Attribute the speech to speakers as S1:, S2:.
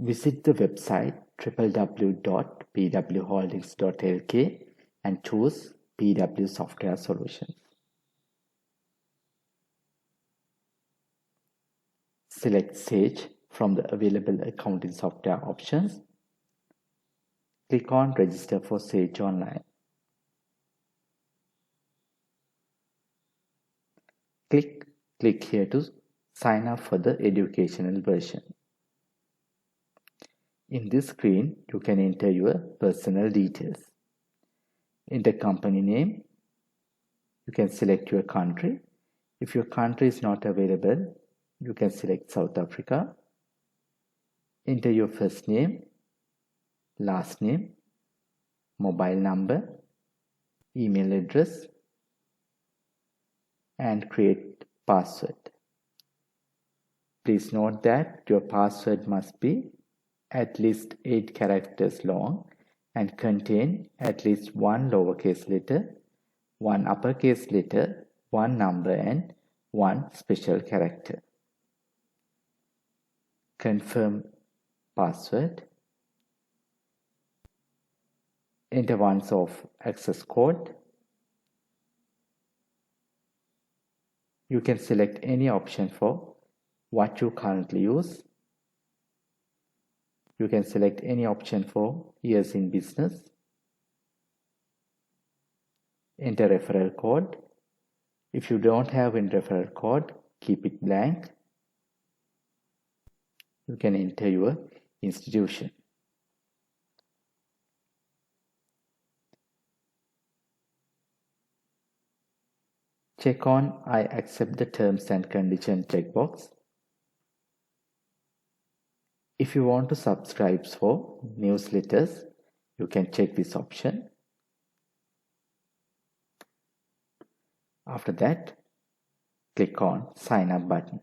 S1: Visit the website www.pwholdings.lk and choose PW Software Solutions. Select Sage from the available accounting software options. Click on Register for Sage Online. Click here to sign up for the educational version. In this screen, you can enter your personal details. Enter company name. You can select your country. If your country is not available, you can select South Africa. Enter your first name, last name, mobile number, email address, and create password. Please note that your password must be at least 8 characters long and contain at least one lowercase letter, one uppercase letter, one number, and one special character. Confirm password. Enter once of access code. You can select any option for what you currently use. You can select any option for years in business. Enter referral code. If you don't have a referral code, keep it blank. You can enter your institution. Check on I accept the terms and conditions checkbox. If you want to subscribe for newsletters, you can check this option. After that, click on Sign Up button.